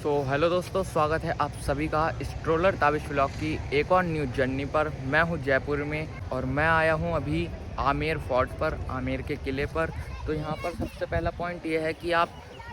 Hello दोस्तों, स्वागत है आप सभी का स्ट्रोलर ताबिश व्लॉग की एक और न्यू जर्नी पर। मैं हूं जयपुर में और मैं आया हूं अभी आमेर फोर्ट पर, आमेर के किले पर। तो यहां पर सबसे पहला पॉइंट ये है कि आप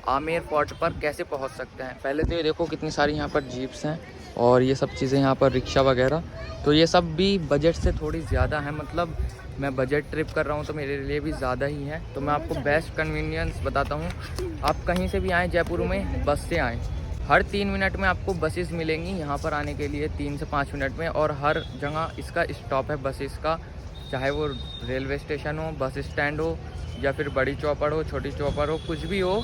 आमेर फोर्ट पर कैसे पहुंच सकते हैं। पहले तो ये देखो कितनी सारी यहां पर जीप्स हैं और ये सब चीज़ें यहां पर, रिक्शा वगैरह। तो ये सब भी बजट से थोड़ी ज़्यादा है, मतलब मैं बजट ट्रिप कर रहा हूँ तो मेरे लिए भी ज़्यादा ही है। तो मैं आपको बेस्ट कन्वीनियंस बताता हूँ। आप कहीं से भी आएँ जयपुर में, बस से आएँ। हर 3 मिनट में आपको बसेस मिलेंगी यहाँ पर आने के लिए, 3 से 5 मिनट में। और हर जगह इसका स्टॉप है बसेस का, चाहे वो रेलवे स्टेशन हो, बस स्टैंड हो, या फिर बड़ी चौपड़ हो, छोटी चौपड़ हो, कुछ भी हो,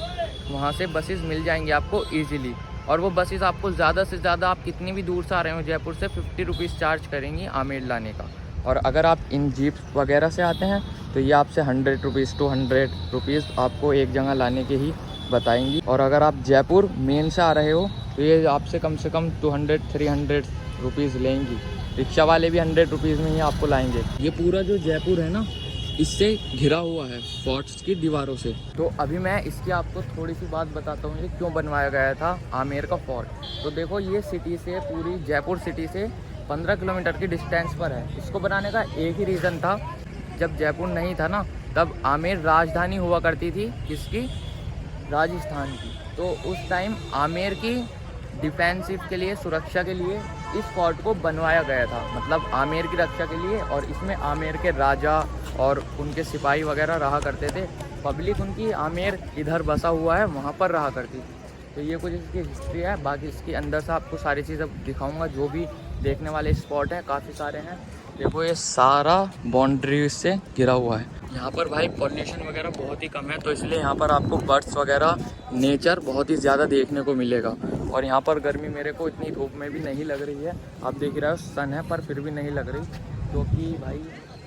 वहाँ से बसेस मिल जाएंगी आपको ईजिली। और वो बसेस आपको ज़्यादा से ज़्यादा, आप कितनी भी दूर से आ रहे हो जयपुर से, 50 रुपीज़ चार्ज करेंगी आमेर लाने का। और अगर आप इन जीप वगैरह से आते हैं तो ये आपसे 100 रुपीज़ 200 रुपीज़ आपको एक जगह लाने के ही बताएंगी। और अगर आप जयपुर मेन से आ रहे हो तो ये आपसे कम से कम 200-300 रुपीज़ लेंगी। रिक्शा वाले भी 100 रुपीज़ में ही आपको लाएंगे। ये पूरा जो जयपुर है ना, इससे घिरा हुआ है फोर्ट्स की दीवारों से। तो अभी मैं इसकी आपको थोड़ी सी बात बताता हूँ, ये क्यों बनवाया गया था आमेर का फोर्ट। तो देखो, ये सिटी से, पूरी जयपुर सिटी से 15 किलोमीटर की डिस्टेंस पर है। इसको बनाने का एक ही रीज़न था, जब जयपुर नहीं था ना, तब आमेर राजधानी हुआ करती थी किसकी, राजस्थान की। तो उस टाइम आमेर की डिफेंसिव के लिए, सुरक्षा के लिए इस फोर्ट को बनवाया गया था, मतलब आमेर की रक्षा के लिए। और इसमें आमेर के राजा और उनके सिपाही वगैरह रहा करते थे। पब्लिक उनकी आमेर इधर बसा हुआ है, वहाँ पर रहा करती थी। तो ये कुछ इसकी हिस्ट्री है। बाकी इसके अंदर से आपको सारी चीज़ें दिखाऊंगा, जो भी देखने वाले स्पॉट हैं, काफ़ी सारे हैं। देखो, ये सारा बाउंड्री से घिरा हुआ है। यहाँ पर भाई पॉल्यूशन वगैरह बहुत ही कम है, तो इसलिए यहाँ पर आपको बर्ड्स वगैरह, नेचर बहुत ही ज़्यादा देखने को मिलेगा। और यहाँ पर गर्मी मेरे को इतनी धूप में भी नहीं लग रही है। आप देख रहे हो सन है, पर फिर भी नहीं लग रही, क्योंकि भाई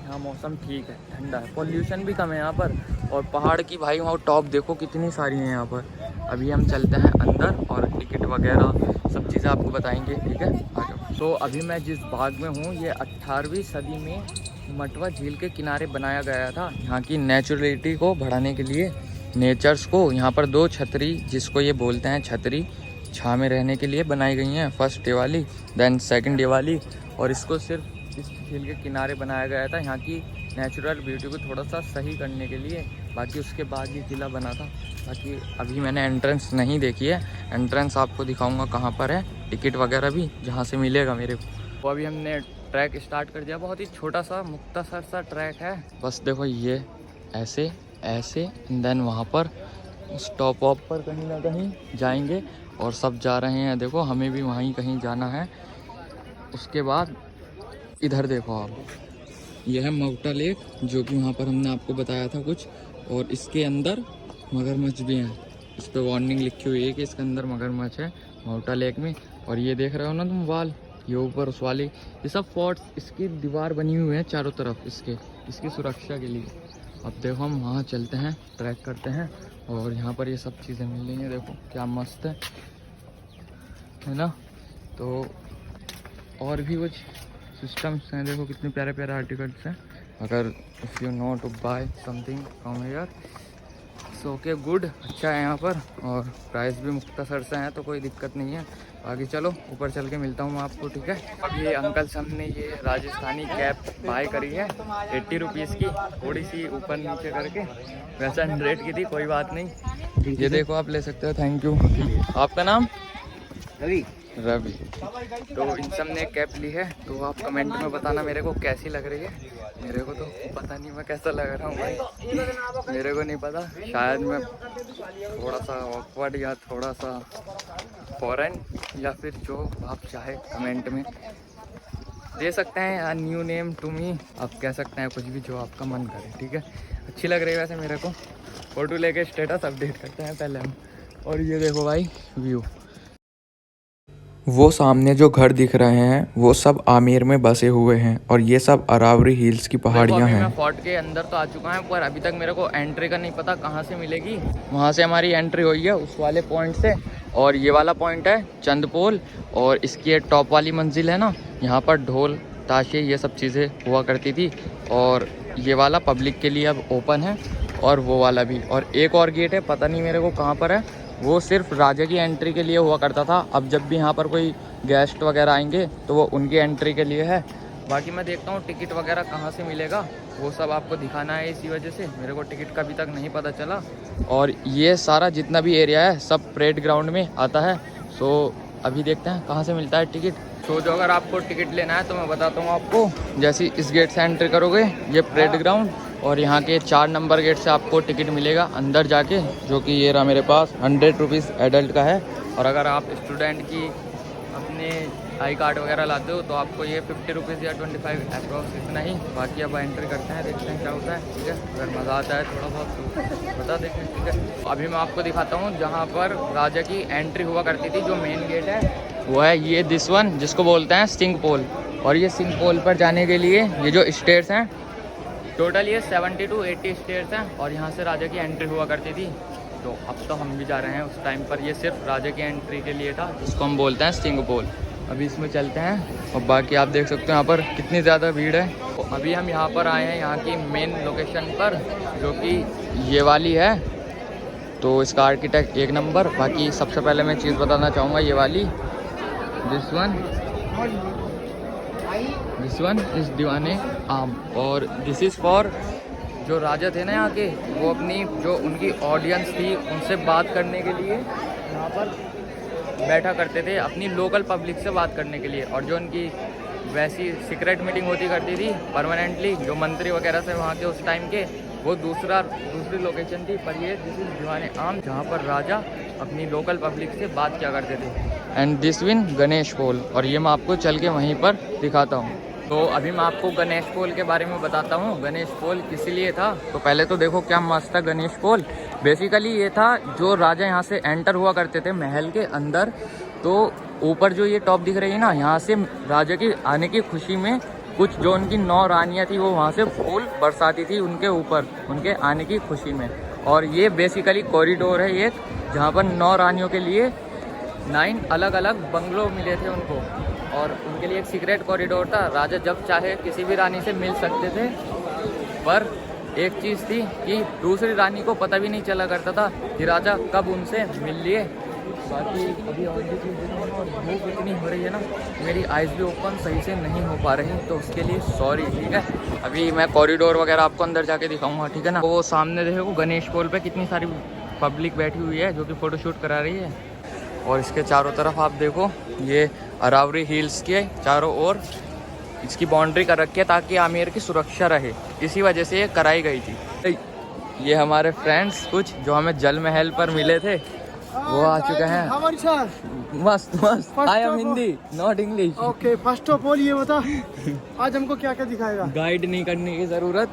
यहाँ मौसम ठीक है, ठंडा है, पॉल्यूशन भी कम है यहाँ पर। और पहाड़ की भाई वहाँ टॉप देखो कितनी सारी हैं यहाँ पर। अभी हम चलते हैं अंदर और टिकट वगैरह सब चीज़ें आपको बताएंगे, ठीक है, आ जाओ। सो अभी मैं जिस बाग में हूँ, ये 18वीं सदी में मटवा झील के किनारे बनाया गया था। यहाँ की नेचुरलिटी को बढ़ाने के लिए, नेचर्स को, यहाँ पर 2 छतरी, जिसको ये बोलते हैं छतरी, छाँ में रहने के लिए बनाई गई हैं। फर्स्ट ये वाली, देन सेकंड ये वाली। और इसको सिर्फ इस झील के किनारे बनाया गया था, यहाँ की नेचुरल ब्यूटी को थोड़ा सा सही करने के लिए। बाकी उसके बाद ये किला बना था। बाकी अभी मैंने एंट्रेंस नहीं देखी है, एंट्रेंस आपको दिखाऊंगा कहाँ पर है, टिकट वगैरह भी जहाँ से मिलेगा मेरे को। तो अभी हमने ट्रैक स्टार्ट कर दिया। बहुत ही छोटा सा मुख्तसर सा ट्रैक है। बस देखो, ये ऐसे ऐसे, देन वहाँ पर स्टॉप वॉप पर कहीं ना कहीं जाएंगे और सब जा रहे हैं। देखो, हमें भी वहीं कहीं जाना है। उसके बाद इधर देखो आप, यह है मौटा लेक, जो कि वहाँ पर हमने आपको बताया था कुछ। और इसके अंदर मगरमच्छ भी हैं। इस पर वार्निंग लिखी हुई है कि इसके अंदर मगरमच्छ है मौटा लेक में। और ये देख रहे हो ना तुम वाल, ये ऊपर उस वाली, ये सब फोर्ट्स, इसकी दीवार बनी हुई है चारों तरफ इसकी सुरक्षा के लिए। अब देखो, हम वहाँ चलते हैं, ट्रैक करते हैं, और यहाँ पर ये सब चीज़ें मिल रही हैं। देखो क्या मस्त है ना। तो और भी कुछ सिस्टम्स हैं, देखो कितने प्यारे प्यारे आर्टिकल्स हैं। अगर if you know to buy something from here, so okay, good, अच्छा है यहाँ पर। और प्राइस भी मुख्तसर से हैं, तो कोई दिक्कत नहीं है। आगे चलो, ऊपर चल के मिलता हूँ मैं आपको, ठीक है। अब ये अंकल साहब ने ये राजस्थानी कैप बाय करी है 80 रुपीज़ की, थोड़ी सी ऊपर नीचे करके, वैसे 100 की थी, कोई बात नहीं। ये देखो, आप ले सकते हो, थैंक यू। आपका नाम? रवि। तो इन सब ने कैप ली है, तो आप कमेंट में बताना मेरे को कैसी लग रही है। मेरे को तो पता नहीं मैं कैसा लग रहा हूँ भाई, मेरे को नहीं पता। शायद मैं थोड़ा सा ऑकवर्ड या थोड़ा सा फॉरेन, या फिर जो आप चाहे कमेंट में दे सकते हैं। न्यू नेम टू मी, आप कह सकते हैं कुछ भी जो आपका मन करे, ठीक है। अच्छी लग रही है वैसे मेरे को। फ़ोटो लेके स्टेटस अपडेट करते हैं पहले हम। और ये देखो भाई व्यू, वो सामने जो घर दिख रहे हैं वो सब आमेर में बसे हुए हैं, और ये सब अरावरी हिल्स की पहाड़ियाँ हैं। मैं फोर्ट के अंदर तो आ चुका हूँ, पर अभी तक मेरे को एंट्री का नहीं पता कहाँ से मिलेगी। वहाँ से हमारी एंट्री हुई है, उस वाले पॉइंट से। और ये वाला पॉइंट है चंदपोल, और इसकी ये टॉप वाली मंजिल है ना, यहाँ पर ढोल ताशे ये सब चीज़ें हुआ करती थी। और ये वाला पब्लिक के लिए अब ओपन है, और वो वाला भी। और एक और गेट है, पता नहीं मेरे को कहाँ पर है, वो सिर्फ राजा की एंट्री के लिए हुआ करता था। अब जब भी यहाँ पर कोई गेस्ट वगैरह आएंगे तो वो उनकी एंट्री के लिए है। बाकी मैं देखता हूँ टिकट वगैरह कहाँ से मिलेगा, वो सब आपको दिखाना है। इसी वजह से मेरे को टिकट का अभी तक नहीं पता चला। और ये सारा जितना भी एरिया है सब परेड ग्राउंड में आता है। सो अभी देखते हैं कहाँ से मिलता है टिकट। तो जो अगर आपको टिकट लेना है तो मैं बताता हूँ आपको। जैसे इस गेट से एंट्री करोगे ये परेड ग्राउंड, और यहाँ के 4 नंबर गेट से आपको टिकट मिलेगा अंदर जाके, जो कि ये रहा मेरे पास 100 रुपीज़ एडल्ट का है। और अगर आप स्टूडेंट की अपने आई कार्ड वगैरह लाते हो तो आपको ये 50 रुपीज़ या 25 अप्रॉक्स इतना ही। बाकी अब एंट्री करते हैं, देखते हैं क्या होता है। ठीक है, अगर मज़ा आता है थोड़ा बहुत तो बता देते हैं। ठीक है, अभी मैं आपको दिखाता हूँ जहाँ पर राजा की एंट्री हुआ करती थी। जो मेन गेट है वो है ये दिस वन, जिसको बोलते हैं सिंह पोल। और ये सिंह पोल पर जाने के लिए ये जो स्टेयर्स हैं, टोटल ये 70 to 80 स्टेयर्स हैं। और यहाँ से राजा की एंट्री हुआ करती थी। तो अब तो हम भी जा रहे हैं, उस टाइम पर ये सिर्फ राजा की एंट्री के लिए था, जिसको हम बोलते हैं सिंह पोल। अभी इसमें चलते हैं और बाकी आप देख सकते हो यहाँ पर कितनी ज़्यादा भीड़ है। तो अभी हम यहाँ पर आए हैं यहाँ की मेन लोकेशन पर, जो कि ये वाली है। तो इसका आर्किटेक्ट एक नंबर। बाकी सबसे पहले मैं चीज़ बताना चाहूँगा, ये वाली दिस वन इज़ दीवाने आम। और दिस इज़ फॉर जो राजा थे ना यहाँ के, वो अपनी जो उनकी ऑडियंस थी उनसे बात करने के लिए यहाँ पर बैठा करते थे, अपनी लोकल पब्लिक से बात करने के लिए। और जो उनकी वैसी सीक्रेट मीटिंग होती करती थी परमानेंटली, जो मंत्री वगैरह से वहाँ के उस टाइम के, वो दूसरी लोकेशन थी। पर ये दिस इज़ दीवाने आम, जहाँ पर राजा अपनी लोकल पब्लिक से बात किया करते थे। एंड दिस विन गणेश पोल, और ये मैं आपको चल के वहीं पर दिखाता हूँ। तो अभी मैं आपको गणेश पोल के बारे में बताता हूँ। गणेश पोल किस लिए था, तो पहले तो देखो क्या मस्त था गणेश पोल। बेसिकली ये था, जो राजा यहाँ से एंटर हुआ करते थे महल के अंदर, तो ऊपर जो ये टॉप दिख रही है ना, यहाँ से राजा की आने की खुशी में कुछ जो उनकी 9 रानियाँ थी वो वहाँ से फूल बरसाती थी उनके ऊपर, उनके आने की खुशी में। और ये बेसिकली कॉरिडोर है एक, जहाँ पर 9 रानियों के लिए 9 अलग अलग बंगलो मिले थे उनको। और उनके लिए एक सीक्रेट कॉरिडोर था, राजा जब चाहे किसी भी रानी से मिल सकते थे। पर एक चीज़ थी कि दूसरी रानी को पता भी नहीं चला करता था कि राजा कब उनसे मिल लिए। बाकी अभी और भी चीज़ और धूप इतनी हो रही है ना, मेरी आइज़ भी ओपन सही से नहीं हो पा रही, तो उसके लिए सॉरी। ठीक है, अभी मैं कॉरिडोर वगैरह आपको अंदर जाके दिखाऊंगा। ठीक है ना। वो सामने देखो गणेश पोल पे कितनी सारी पब्लिक बैठी हुई है जो कि फ़ोटोशूट करा रही है। और इसके चारों तरफ आप देखो, ये अरावरी हिल्स के चारों ओर इसकी बाउंड्री कर रखी है ताकि आमेर की सुरक्षा रहे, इसी वजह से ये कराई गई थी। ये हमारे फ्रेंड्स कुछ जो हमें जल महल पर मिले थे वो आ चुके हैं। मस्त मस्त। I am Hindi not English. Okay, first of all ये बता आज हमको क्या क्या दिखाएगा। गाइड नहीं करने की ज़रूरत,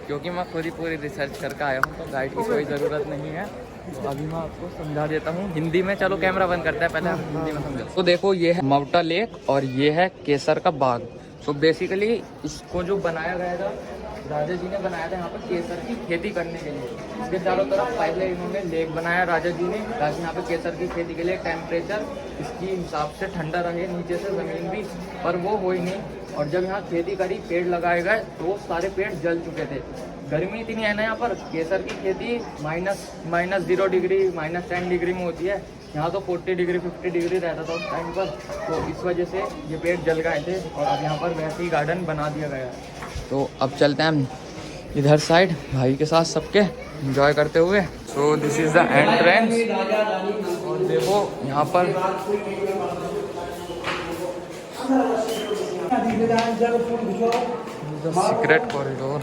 क्योंकि मैं खुद ही पूरी रिसर्च करके आया हूँ, तो गाइड की कोई ज़रूरत नहीं है। तो अभी मैं आपको समझा देता हूँ हिंदी में। चलो कैमरा बंद करते हैं, पहले हम हिंदी में समझा। तो देखो ये है मवटा लेक और ये है केसर का बाग। तो बेसिकली इसको जो बनाया गया था, राजा जी ने बनाया था यहाँ पर केसर की खेती करने के लिए। इसके चारों तरफ पहले इन्होंने लेक बनाया राजा जी ने, ताकि यहाँ पे केसर की खेती के लिए टेम्परेचर इसकी हिसाब से ठंडा रहे, नीचे से ज़मीन भी। पर वो हो ही नहीं। और जब यहाँ खेती करी, पेड़ लगाए गए, तो वो सारे पेड़ जल चुके थे। गर्मी इतनी है ना यहाँ पर, केसर की खेती -0 डिग्री -10 डिग्री में होती है। यहाँ तो 40 डिग्री 50 डिग्री रहता था उस टाइम पर। तो इस वजह से ये पेड़ जल गए थे और अब यहाँ पर वैसे ही गार्डन बना दिया गया है। तो अब चलते हैं हम इधर साइड भाई के साथ सबके एंजॉय करते हुए। So this is the entrance. और देखो यहाँ पर सीक्रेट कॉरिडोर।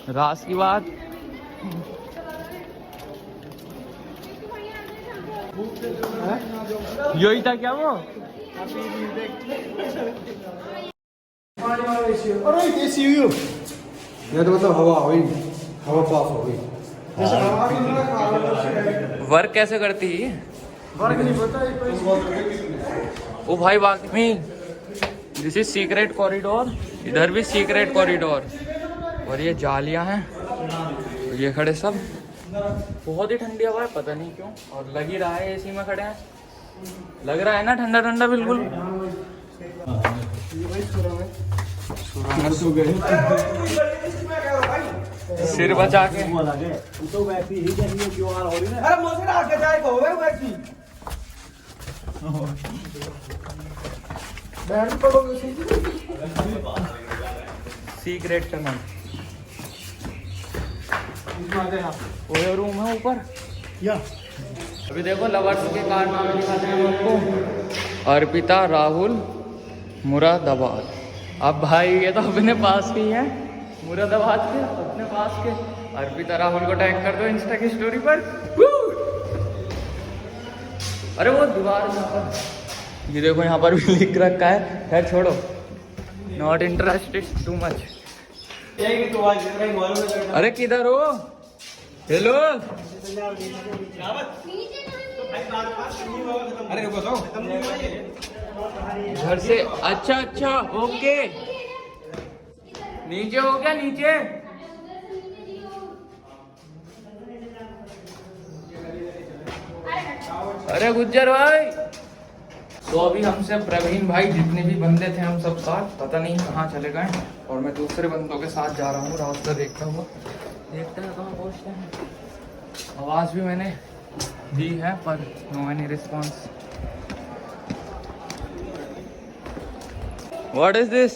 रास की बात यही था क्या वो? अरे देसी हुई ये तो मतलब हवा हुई, हवा पास हो गई। जैसे हवा की ना वर्क कैसे करती है? वर्क नहीं पता। ओ भाई वाकई दिस इज सीक्रेट कॉरिडोर। इधर भी सीक्रेट कॉरिडोर। और ये जालियां हैं, ये खड़े सब। बहुत ही ठंडी हवा है, पता नहीं क्यों। और लग ही रहा है एसी में खड़े हैं, लग रहा है ना ठंडा ठंडा बिल्कुल। तो गए सिर बचा के तो वैसी ही जैसी क्यों आ रही है। अरे मुझे आके जाए को होवे वैसी बैठ पड़ोगे सीक्रेट टनल वो रूम है ऊपर। या अभी देखो लवर्स के कारनामे दिखाते हैं आपको। अर्पिता राहुल मुरादाबाद। अब भाई ये तो अपने पास के ही है, मुरादाबाद के अपने पास के। अर्पिता राहुल को टैग कर दो इंस्टा की स्टोरी पर। अरे वो दीवार यहाँ पर, ये देखो यहाँ पर भी लिख रखा है। खैर छोड़ो, नॉट इंटरेस्टेड टू मच। अरे किधर हो? हेलो। अरे रुको तो घर से अच्छा अच्छा ओके। नीचे हो क्या? नीचे अरे गुज्जर भाई। तो अभी हमसे प्रवीण भाई जितने भी बंदे थे हम सब साथ पता नहीं कहाँ चले गए, और मैं दूसरे बंदों के साथ जा रहा हूँ रास्ता देखता हुआ। देखते हैं कहाँ पहुँचते हैं। आवाज़ भी मैंने दी है पर no any response. What is this?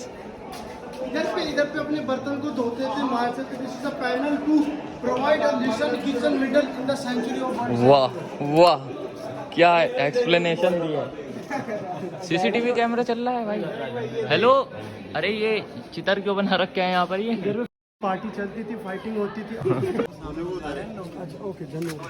इधर पे अपने बर्तन को धोते थे मार से। This is a panel to provide a listen kitchen middle in the century of. वाह वाह, क्या एक्सप्लेनेशन दी है। सीसीटीवी कैमरा चल रहा है भाई। हेलो। अरे ये चितर क्यों बना रखे हैं यहाँ पर? ये पार्टी चलती थी, फाइटिंग होती थी। अच्छा ओके धन्यवाद।